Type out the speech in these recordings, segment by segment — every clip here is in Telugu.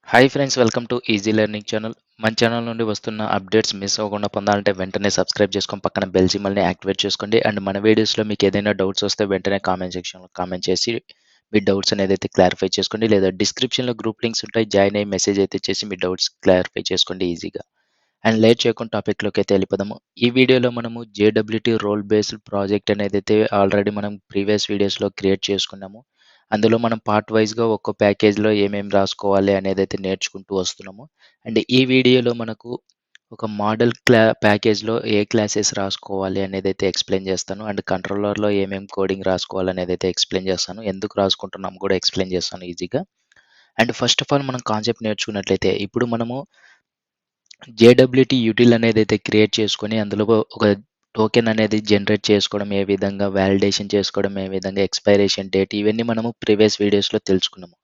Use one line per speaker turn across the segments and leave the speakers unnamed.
Hi friends, welcome to easy learning channel. మన ఛానల్ నుండి వస్తున్న అప్డేట్స్ మిస్ అవ్వకుండా పొందాలంటే వెంటనే సబ్స్క్రైబ్ చేసుకొని పక్కన బెల్ సింబల్ని యాక్టివేట్ చేసుకోండి. అండ్ మన వీడియోస్లో మీకు ఏదైనా డౌట్స్ వస్తే వెంటనే కామెంట్ సెక్షన్లో కామెంట్ చేసి మీ డౌట్స్ అనేది అయితే క్లారిఫై చేసుకోండి. లేదా డిస్క్రిప్షన్లో గ్రూప్ లింక్స్ ఉంటాయి, జాయిన్ అయ్యి మెసేజ్ అయితే చేసి మీ డౌట్స్ క్లారిఫై చేసుకోండి ఈజీగా. అండ్ లేట్ చేయకుండా టాపిక్లోకి అయితే వెళ్ళిపోదాము. ఈ వీడియోలో మనము JWT రోల్ బేస్డ్ ప్రాజెక్ట్ అనేది అయితే ఆల్రెడీ మనం ప్రీవియస్ వీడియోస్లో క్రియేట్ చేసుకున్నాము. అందులో మనం పార్ట్ వైజ్గా ఒక్కో ప్యాకేజ్లో ఏమేమి రాసుకోవాలి అనేది అయితే నేర్చుకుంటూ వస్తున్నాము. అండ్ ఈ వీడియోలో మనకు ఒక మోడల్ ప్యాకేజ్లో ఏ క్లాసెస్ రాసుకోవాలి అనేది అయితే ఎక్స్ప్లెయిన్ చేస్తాను. అండ్ కంట్రోలర్లో ఏమేమి కోడింగ్ రాసుకోవాలి అనేది అయితే ఎక్స్ప్లెయిన్ చేస్తాను. ఎందుకు రాసుకుంటున్నాం కూడా ఎక్స్ప్లెయిన్ చేస్తాను ఈజీగా. అండ్ ఫస్ట్ ఆఫ్ ఆల్ మనం కాన్సెప్ట్ నేర్చుకున్నట్లయితే ఇప్పుడు మనము JWT అనేది అయితే క్రియేట్ చేసుకొని అందులో ఒక టోకెన్ అనేది జనరేట్ చేసుకోవడం ఏ విధంగా, వాలిడేషన్ చేసుకోవడం ఏ విధంగా, ఎక్స్‌పైరేషన్ డేట్ ఇవన్నీ మనము ప్రీవియస్ వీడియోస్‌లో తెలుసుకున్నాము.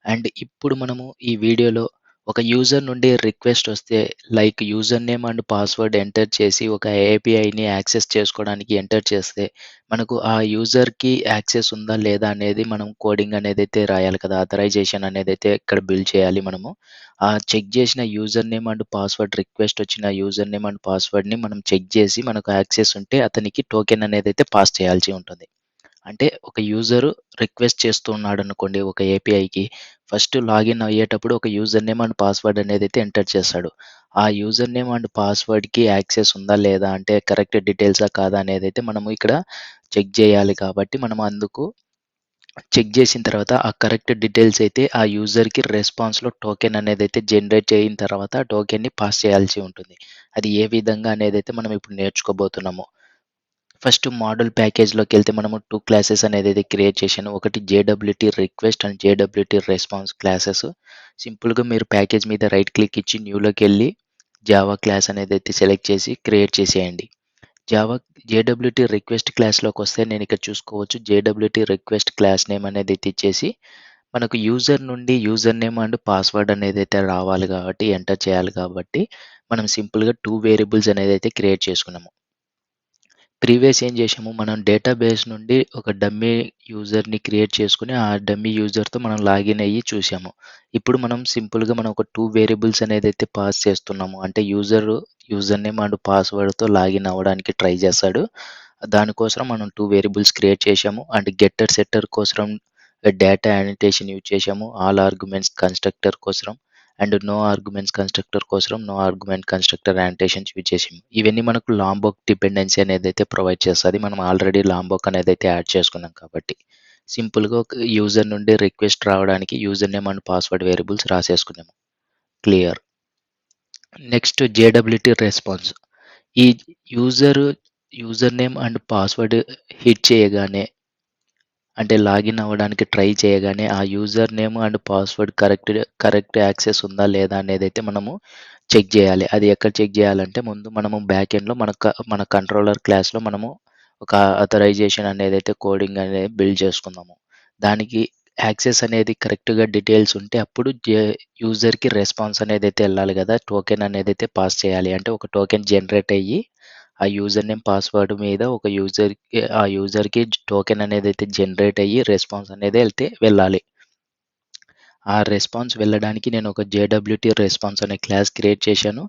అండ్ ఇప్పుడు మనము ఈ వీడియోలో ఒక యూజర్ నుండి రిక్వెస్ట్ వస్తే like user name and password enter చేసి ఒక ఏపీఐని యాక్సెస్ చేసుకోవడానికి ఎంటర్ చేస్తే మనకు ఆ యూజర్‌కి యాక్సెస్ ఉందా లేదా అనేది మనం కోడింగ్ అనేదైతే రాయాలి కదా! ఆథరైజేషన్ అనేదైతే ఇక్కడ బిల్డ్ చేయాలి మనము. ఆ చెక్ చేసిన user name and password request వచ్చిన యూజర్ నేమ్ అండ్ పాస్వర్డ్‌ని మనం చెక్ చేసి మనకు యాక్సెస్ ఉంటే అతనికి టోకెన్ అనేదైతే పాస్ చేయాల్సి ఉంటుంది. అంటే ఒక యూజరు రిక్వెస్ట్ చేస్తూ ఉన్నాడనుకోండి ఒక ఏపీఐకి. ఫస్ట్ లాగిన్ అయ్యేటప్పుడు ఒక యూజర్ నేమ్ అండ్ పాస్వర్డ్ అనేదైతే ఎంటర్ చేస్తాడు. ఆ యూజర్ నేమ్ అండ్ పాస్వర్డ్‌కి యాక్సెస్ ఉందా లేదా అంటే కరెక్ట్ డీటెయిల్సా కాదా అనేదైతే మనము ఇక్కడ చెక్ చేయాలి కాబట్టి మనం అందుకు చెక్ చేసిన తర్వాత ఆ కరెక్ట్ డీటెయిల్స్ అయితే ఆ యూజర్‌కి రెస్పాన్స్‌లో టోకెన్ అనేదైతే జనరేట్ అయిన తర్వాత ఆ టోకెన్‌ని పాస్ చేయాల్సి ఉంటుంది. అది ఏ విధంగా అనేదైతే మనం ఇప్పుడు నేర్చుకోబోతున్నాము. ఫస్ట్ మోడల్ ప్యాకేజ్‌లోకెళ్తే మనము 2 క్లాసెస్ అనేదైతే క్రియేట్ చేశాను. ఒకటి JWT request and JWT response classes. సింపుల్‌గా మీరు ప్యాకేజ్ మీద రైట్ క్లిక్ ఇచ్చి న్యూలోకెళ్ళి జావా క్లాస్ అనేదైతే సెలెక్ట్ చేసి క్రియేట్ చేసేయండి. జావా JWT రిక్వెస్ట్ క్లాస్‌లోకొస్తే నేనిక్కడ చూసుకోవచ్చు. JWT రిక్వెస్ట్ క్లాస్ నేమ్ అనేదైతే ఇచ్చేసి మనకు యూజర్ నుండి యూజర్ నేమ్ అండ్ పాస్వర్డ్ అనేదైతే రావాలి కాబట్టి ఎంటర్ చేయాలి కాబట్టి మనం సింపుల్‌గా 2 వేరియబుల్స్ అనేదైతే క్రియేట్ చేసుకున్నాము. ప్రీవియస్ ఏం చేశాము, మనం డేటాబేస్ నుండి ఒక డమ్మీ యూజర్‌ని క్రియేట్ చేసుకొని, ఆ డమ్మీ యూజర్‌తో మనం లాగిన్ అయ్యి చూసాము. ఇప్పుడు మనం సింపుల్‌గా మనం ఒక 2 వేరియబుల్స్ అనేదైతే పాస్ చేస్తున్నాము. అంటే యూజర్ నేమ్ అండ్ పాస్వర్డ్‌తో లాగిన్ అవ్వడానికి ట్రై చేస్తాడు. దానికోసం మనం 2 వేరియబుల్స్ క్రియేట్ చేశాము. అండ్ గెట్టర్, సెట్టర్ కోసం డేటా యానోటేషన్ యూజ్ చేశాము. ఆల్ ఆర్గ్యుమెంట్స్ కన్‌స్ట్రక్టర్ కోసరం అండ్ నో ఆర్గ్యుమెంట్స్ కన్‌స్ట్రక్టర్ కోసరం no argument constructor annotations use చేసాము. ఇవన్నీ మనకు లాంబాక్ డిపెండెన్సీ అనేదైతే ప్రొవైడ్ చేస్తది. మనం ఆల్రెడీ లాంబాక్ అనేదైతే యాడ్ చేసుకున్నాం కాబట్టి. సింపుల్‌గా ఒక యూజర్ నుండి రిక్వెస్ట్ రావడానికి user name and password variables రాసేసుకున్నాము. క్లియర్. Next JWT response. ఈ user name and password hit చేయగానే అంటే లాగిన్ అవ్వడానికి ట్రై చేయగానే ఆ user name and password correct access ఉందా లేదా అనేదైతే మనము చెక్ చేయాలి. అది ఎక్కడ చెక్ చేయాలంటే ముందు మనము బ్యాక్ ఎండ్‌లో మన కంట్రోలర్ క్లాస్‌లో మనము ఒక ఆథరైజేషన్ అనేదైతే కోడింగ్ అనేది బిల్డ్ చేసుకుందాము. దానికి యాక్సెస్ అనేది కరెక్ట్‌గా డీటెయిల్స్ ఉంటే అప్పుడు యూజర్‌కి రెస్పాన్స్ అనేదైతే ఎళ్ళాలి కదా! టోకెన్ అనేదైతే పాస్ చేయాలి. అంటే ఒక టోకెన్ జనరేట్ అయ్యి ఆ యూజర్ నేమ్, పాస్వర్డ్ మీద ఒక యూజర్‌కి టోకెన్ అనేదైతే జనరేట్ అయ్యి రెస్పాన్స్ అనేది వెళ్ళాలి. ఆ రెస్పాన్స్ వెళ్ళడానికి నేను ఒక JWT రెస్పాన్స్ అనే క్లాస్ క్రియేట్ చేశాను.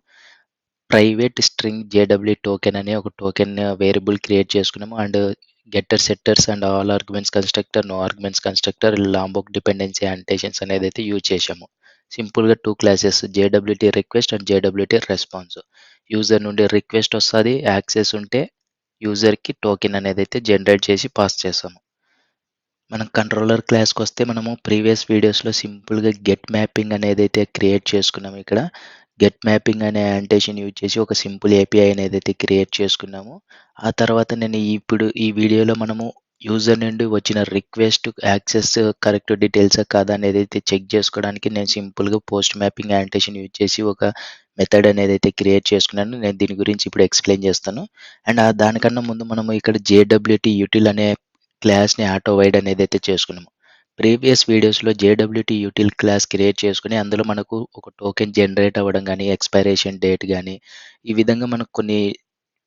ప్రైవేట్ స్ట్రింగ్ JW టోకెన్ అనే ఒక టోకెన్ వేరియబుల్ క్రియేట్ చేసుకున్నాము. And getter, setters and all arguments constructor, no arguments constructor, Lombok dependency annotations అనేదైతే యూజ్ చేశాము. సింపుల్‌గా 2 classes JWT request and JWT response. User నుండి రిక్వెస్ట్ వస్తది. యాక్సెస్ ఉంటే యూజర్‌కి టోకెన్ అనేదైతే జనరేట్ చేసి పాస్ చేస్తాము. మనం కంట్రోలర్ క్లాస్‌కొస్తే మనము ప్రీవియస్ వీడియోస్‌లో సింపుల్‌గా గెట్ మ్యాపింగ్ అనేదైతే క్రియేట్ చేసుకున్నాము ఇక్కడ. గెట్ మ్యాపింగ్ అనే యాంటేషన్ యూజ్ చేసి ఒక సింపుల్ ఏపీఐ అనేదైతే క్రియేట్ చేసుకున్నాము. ఆ తర్వాత నేను ఇప్పుడు ఈ వీడియోలో మనము యూజర్ నుండి వచ్చిన రిక్వెస్ట్ యాక్సెస్ కరెక్ట్ డీటెయిల్సా కాదా అనేదైతే చెక్ చేసుకోవడానికి నేను సింపుల్‌గా పోస్ట్ మ్యాపింగ్ యాంటేషన్ యూజ్ చేసి ఒక మెథడ్ అనేదైతే క్రియేట్ చేసుకున్నాను. నేను దీని గురించి ఇప్పుడు ఎక్స్‌ప్లెయిన్ చేస్తాను. అండ్ దానికన్నా ముందు మనము ఇక్కడ JWT యూటిల్ అనే క్లాస్‌ని ఆటో వైడ్ అనేదైతే చేసుకున్నాము. ప్రీవియస్ వీడియోస్‌లో JWT యూటిల్ క్లాస్ క్రియేట్ చేసుకొని అందులో మనకు ఒక టోకెన్ జనరేట్ అవ్వడం గానీ, ఎక్స్‌పైరేషన్ డేట్ గానీ, ఈ విధంగా మనకు కొన్ని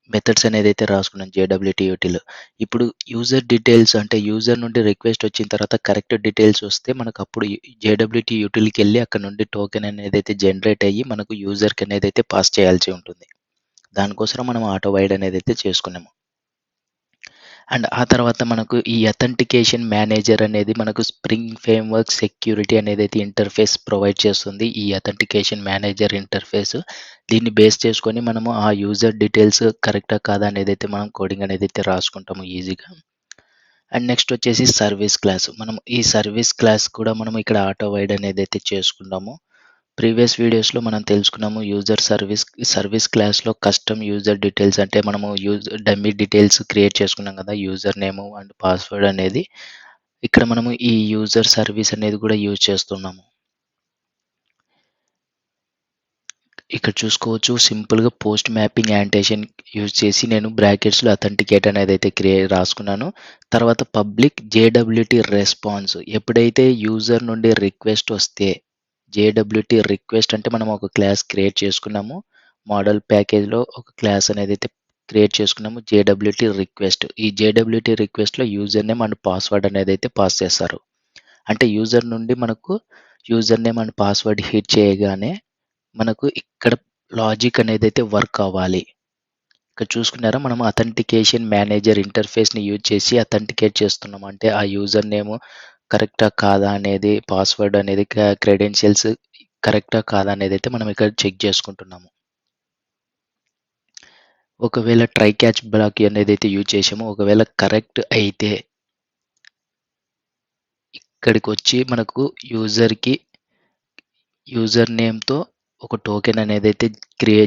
మెథడ్స్ అనేదైతే రాసుకున్నాను JWT యూటిల్. ఇప్పుడు యూజర్ డీటెయిల్స్ అంటే యూజర్ నుండి రిక్వెస్ట్ వచ్చిన తర్వాత కరెక్ట్ డీటెయిల్స్ వస్తే మనకప్పుడు JWT యూటిల్‌కెళ్ళి అక్కడ నుండి టోకెన్ అనేదైతే జనరేట్ అయ్యి మనకు యూజర్‌కి అనేదైతే పాస్ చేయాల్సి ఉంటుంది. దానికోసం మనం ఆటో వైడ్ అనేదైతే చేసుకున్నాము. అండ్ ఆ తర్వాత మనకు ఈ అథెంటికేషన్ మేనేజర్ అనేది మనకు స్ప్రింగ్ ఫ్రేమ్‌వర్క్ సెక్యూరిటీ అనేదైతే ఇంటర్ఫేస్ ప్రొవైడ్ చేస్తుంది. ఈ అథెంటికేషన్ మేనేజర్ ఇంటర్ఫేస్. దీన్ని బేస్ చేసుకొని మనము ఆ యూజర్ డీటెయిల్స్ కరెక్టా కాదా అనేదైతే మనం కోడింగ్ అనేదైతే రాసుకుంటాము ఈజీగా. అండ్ నెక్స్ట్ వచ్చేసి సర్వీస్ క్లాస్. మనం ఈ సర్వీస్ క్లాస్ కూడా మనం ఇక్కడ ఆటో వైడ్ అనేదైతే చేసుకున్నాము. ప్రీవియస్ వీడియోస్‌లో మనం తెలుసుకున్నాము సర్వీస్ క్లాస్‌లో కస్టమ్ యూజర్ డీటెయిల్స్ అంటే మనము డమ్మీ డీటెయిల్స్ క్రియేట్ చేసుకున్నాం కదా! యూజర్ నేము అండ్ పాస్వర్డ్ అనేది. ఇక్కడ మనము ఈ యూజర్ సర్వీస్ అనేది కూడా యూజ్ చేస్తున్నాము. ఇక్కడ చూసుకోవచ్చు సింపుల్‌గా పోస్ట్ మ్యాపింగ్ యాంటేషన్ యూజ్ చేసి నేను బ్రాకెట్స్‌లో అథెంటికేట్ అనేదైతే రాసుకున్నాను. తర్వాత పబ్లిక్ జేడబ్ల్యూటీ రెస్పాన్స్ ఎప్పుడైతే యూజర్ నుండి రిక్వెస్ట్ వస్తే జేడబ్ల్యూటీ రిక్వెస్ట్ అంటే మనం ఒక క్లాస్ క్రియేట్ చేసుకున్నాము. మోడల్ ప్యాకేజ్‌లో ఒక క్లాస్ అనేదైతే క్రియేట్ చేసుకున్నాము. JWT request. ఈ జేడబ్ల్యూటీ రిక్వెస్ట్‌లో యూజర్ నేమ్ అండ్ పాస్వర్డ్ అనేదైతే పాస్ చేస్తారు. అంటే యూజర్ నుండి మనకు user name and password hit చేయగానే మనకు ఇక్కడ లాజిక్ అనేదైతే వర్క్ అవ్వాలి. ఇక్కడ చూసుకున్నారా మనం అథెంటికేషన్ మేనేజర్ ఇంటర్ఫేస్‌ని యూజ్ చేసి అథెంటికేట్ చేస్తున్నాం. అంటే ఆ యూజర్ నేమ్ కరెక్టా కాదా అనేది పాస్వర్డ్ అనేది క్రెడెన్షియల్స్ కరెక్టా కాదా అనేదైతే మనం ఇక్కడ చెక్ చేసుకుంటున్నాము. ఒకవేళ ట్రై క్యాచ్ బ్లాక్ అనేదైతే యూజ్ చేసామో ఒకవేళ కరెక్ట్ అయితే ఇక్కడికొచ్చి మనకు యూజర్ నేమ్‌తో ఒక టోకెన్ అనేదైతే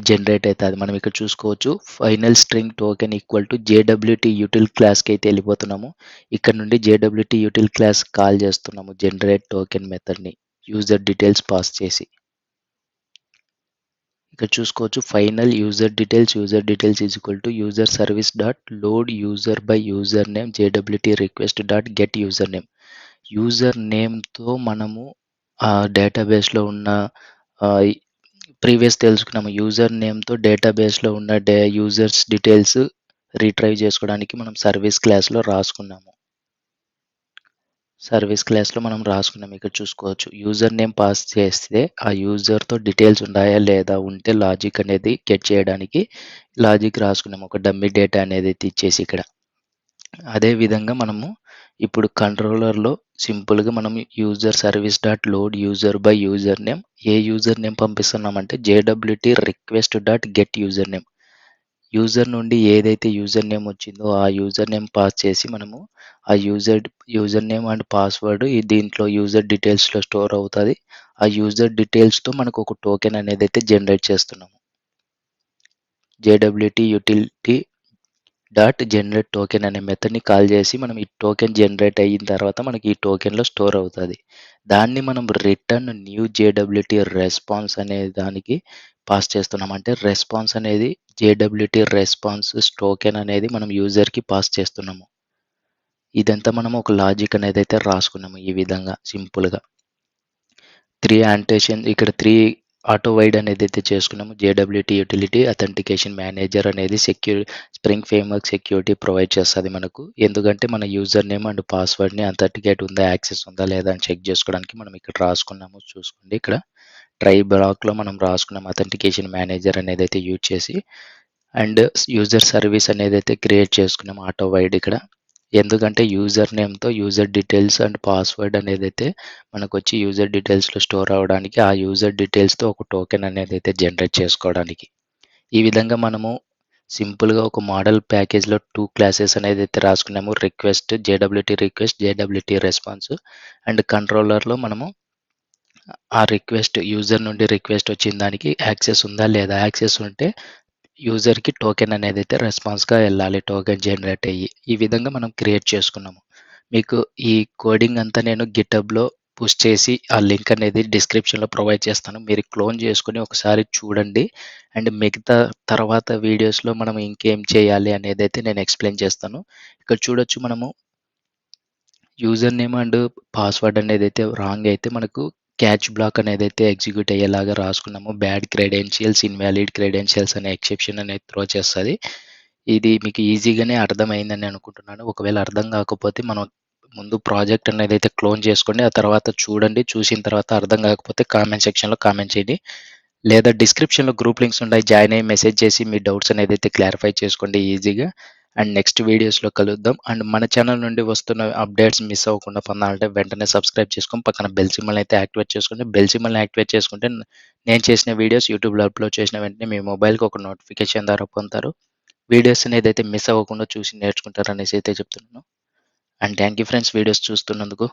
జనరేట్ అయితది. మనం ఇక్కడ చూసుకోవచ్చు. Final string token equal to JWT util క్లాస్‌కి అయితే ఎళ్ళిపోతున్నాము. ఇక్కడ నుండి జేడబ్ల్యూటీ యూటిల్ క్లాస్ కాల్ చేస్తున్నాము. జనరేట్ టోకెన్ మెథడ్‌ని యూజర్ డీటెయిల్స్ పాస్ చేసి. ఇక్కడ చూసుకోవచ్చు final user details is equal to user service dot load user by user name JWT request dot get user name. User నేమ్‌తో మనము ఆ డేటాబేస్‌లో ఉన్న ఆహ్, తెలుసుకున్నాము. యూజర్ నేమ్‌తో డేటాబేస్‌లో ఉన్న యూజర్స్ డీటెయిల్స్ రిట్రైవ్ చేసుకోవడానికి మనం సర్వీస్ క్లాస్‌లో రాసుకున్నాము. సర్వీస్ క్లాస్‌లో మనం రాసుకున్నాం. ఇక్కడ చూసుకోవచ్చు. యూజర్ నేమ్ పాస్ చేస్తే ఆ యూజర్‌తో డీటెయిల్స్ ఉన్నాయా లేదా ఉంటే లాజిక్ అనేది గెట్ చేయడానికి లాజిక్ రాసుకున్నాము. ఒక డమ్మీ డేటా అనేది ఇచ్చేసి ఇక్కడ. అదే విధంగా మనము ఇప్పుడు కంట్రోలర్‌లో సింపుల్‌గా మనం user service dot load user by user name ఏ యూజర్ నేమ్ పంపిస్తున్నామంటే JWT request dot get user name. User నుండి ఏదైతే యూజర్ నేమ్ వచ్చిందో ఆ యూజర్ నేమ్ పాస్ చేసి మనము ఆ యూజర్ నేమ్ అండ్ పాస్వర్డ్ దీంట్లో యూజర్ డీటెయిల్స్‌లో స్టోర్ అవుతది. ఆ యూజర్ డీటెయిల్స్‌తో మనకు ఒక టోకెన్ అనేదైతే జనరేట్ చేస్తున్నాము. JWT utility dot generate token అనే మెథడ్‌ని కాల్ చేసి మనం ఈ టోకెన్ జనరేట్ అయిన తర్వాత మనకి ఈ టోకెన్‌లో స్టోర్ అవుతది. దాన్ని మనం రిటర్న్ న్యూ జేడబ్ల్యూటీ రెస్పాన్స్ అనే దానికి పాస్ చేస్తున్నాం. అంటే రెస్పాన్స్ అనేది జేడబ్ల్యూటీ రెస్పాన్స్ టోకెన్ అనేది మనం యూజర్‌కి పాస్ చేస్తున్నాము. ఇదంతా మనం ఒక లాజిక్ అనేదైతే రాసుకున్నాము ఈ విధంగా సింపుల్‌గా. 3 ఆటో వైడ్ అనేదైతే చేసుకున్నాము. జేడబ్ల్యూటీ యూటిలిటీ అథెంటికేషన్ మేనేజర్ అనేది స్ప్రింగ్ ఫ్రేమ్‌వర్క్ సెక్యూరిటీ ప్రొవైడ్ చేస్తది మనకు. ఎందుకంటే మన యూజర్ నేమ్ అండ్ పాస్వర్డ్‌ని అథెంటికేట్ ఉందా, యాక్సెస్ ఉందా లేదా అని చెక్ చేసుకోవడానికి మనం ఇక్కడ రాసుకున్నాము. చూసుకోండి ఇక్కడ ట్రై బ్లాక్‌లో మనం రాసుకున్నాం అథెంటికేషన్ మేనేజర్ అనేదైతే యూజ్ చేసి అండ్ యూజర్ సర్వీస్ అనేదైతే క్రియేట్ చేసుకున్నాం ఆటో వైడ్ ఇక్కడ. ఎందుకంటే యూజర్ నేమ్‌తో యూజర్ డీటెయిల్స్ అండ్ పాస్వర్డ్ అనేదైతే మనకొచ్చి యూజర్ డీటెయిల్స్‌లో స్టోర్ అవ్వడానికి, ఆ యూజర్ డీటెయిల్స్‌తో ఒక టోకెన్ అనేదైతే జనరేట్ చేసుకోవడానికి. ఈ విధంగా మనము సింపుల్‌గా ఒక model ప్యాకేజ్‌లో 2 classes అనేదైతే రాసుకున్నాము. JWT response and కంట్రోలర్‌లో మనము ఆ యూజర్ నుండి రిక్వెస్ట్ వచ్చిన దానికి యాక్సెస్ ఉందా లేదా? యాక్సెస్ ఉంటే యూజర్‌కి టోకెన్ అనేదైతే రెస్పాన్స్‌గా ఎళ్ళాలి. టోకెన్ జనరేట్ అయ్యి. ఈ విధంగా మనం క్రియేట్ చేసుకున్నాము. మీకు ఈ కోడింగ్ అంతా నేను గిటబ్‌లో పుష్ చేసి ఆ లింక్ అనేది డిస్క్రిప్షన్‌లో ప్రొవైడ్ చేస్తాను. మీరు క్లోన్ చేసుకొని ఒకసారి చూడండి. అండ్ మిగతా తర్వాత వీడియోస్‌లో మనం ఇంకేం చేయాలి అనేదైతే నేను ఎక్స్‌ప్లెయిన్ చేస్తాను. ఇక్కడ చూడొచ్చు మనము యూజర్ నేమ్ అండ్ పాస్వర్డ్ అనేదైతే రాంగ్ అయితే మనకు క్యాచ్ బ్లాక్ అనేదైతే ఎగ్జిక్యూట్ అయ్యేలాగా రాసుకున్నాము. బ్యాడ్ క్రెడెన్షియల్స్, ఇన్వాలిడ్ క్రెడెన్షియల్స్ అనే ఎక్సెప్షన్ అనేది త్రో చేస్తది. ఇది మీకు ఈజీగానే అర్థమైందని అనుకుంటున్నాను. ఒకవేళ అర్థం కాకపోతే మనం ముందు ప్రాజెక్ట్ అనేదైతే క్లోన్ చేసుకోండి. ఆ తర్వాత చూడండి. చూసిన తర్వాత అర్థం కాకపోతే కామెంట్ సెక్షన్‌లో కామెంట్ చేయండి. లేదా డిస్క్రిప్షన్‌లో గ్రూప్ లింక్స్ ఉంటాయి. జాయిన్ అయ్యి మెసేజ్ చేసి మీ డౌట్స్ అనేదైతే క్లారిఫై చేసుకోండి ఈజీగా. అండ్ నెక్స్ట్ వీడియోస్‌లో కలుద్దాం. అండ్ మన ఛానల్ నుండి వస్తున్న అప్డేట్స్ మిస్ అవ్వకుండా పొందాలంటే వెంటనే సబ్స్క్రైబ్ చేసుకొని పక్కన బెల్ సింబల్‌ని అయితే యాక్టివేట్ చేసుకోండి. బెల్ సింబల్‌ని యాక్టివేట్ చేసుకుంటే నేను చేసిన వీడియోస్ యూట్యూబ్‌లో అప్‌లోడ్ చేసిన వెంటనే మీ మొబైల్‌కి ఒక నోటిఫికేషన్ ద్వారా పొందుతారు. వీడియోస్ అనేదైతే మిస్ అవ్వకుండా చూసి నేర్చుకుంటారనేసి అయితే చెప్తున్నాను. And thank you friends videos చూస్తున్నందుకు.